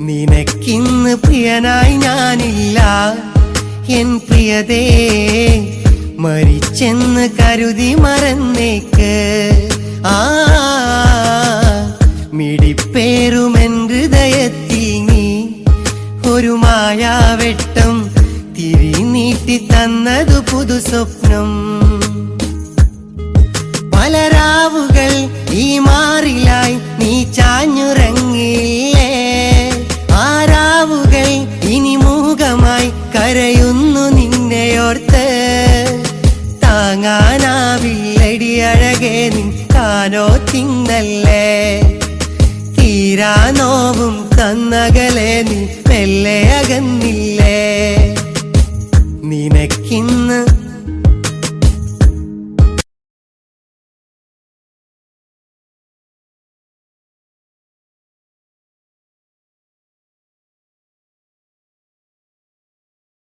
നിനക്കിന്ന് പ്രിയനായി ഞാനില്ല എൻ പ്രിയതേ, മരിച്ചെന്ന് കരുതി മറന്നേക്ക്. ആ മിടിപ്പേറുമെൻ ഹൃദയത്തിൽ നീ ഒരു മായാവെട്ടം തിരിനീട്ടി തന്നതു പുതു സ്വപ്നം. പല രാവുകൾ ഈ മാറിലായി നീ ചാഞ്ഞുറങ്ങില്ലേ, ആ രാവുകൾ ഇനി മൂകമായി കരയുന്നു നിന്നെയോർത്ത്. താങ്ങാനാവില്ലടി അഴകേ നിൻ താനോ തിന്നല്ലേ, തീരാ നോവും തന്നകലെ നീ മെല്ലെ അകന്നില്ലേ. നിനക്കിന്ന്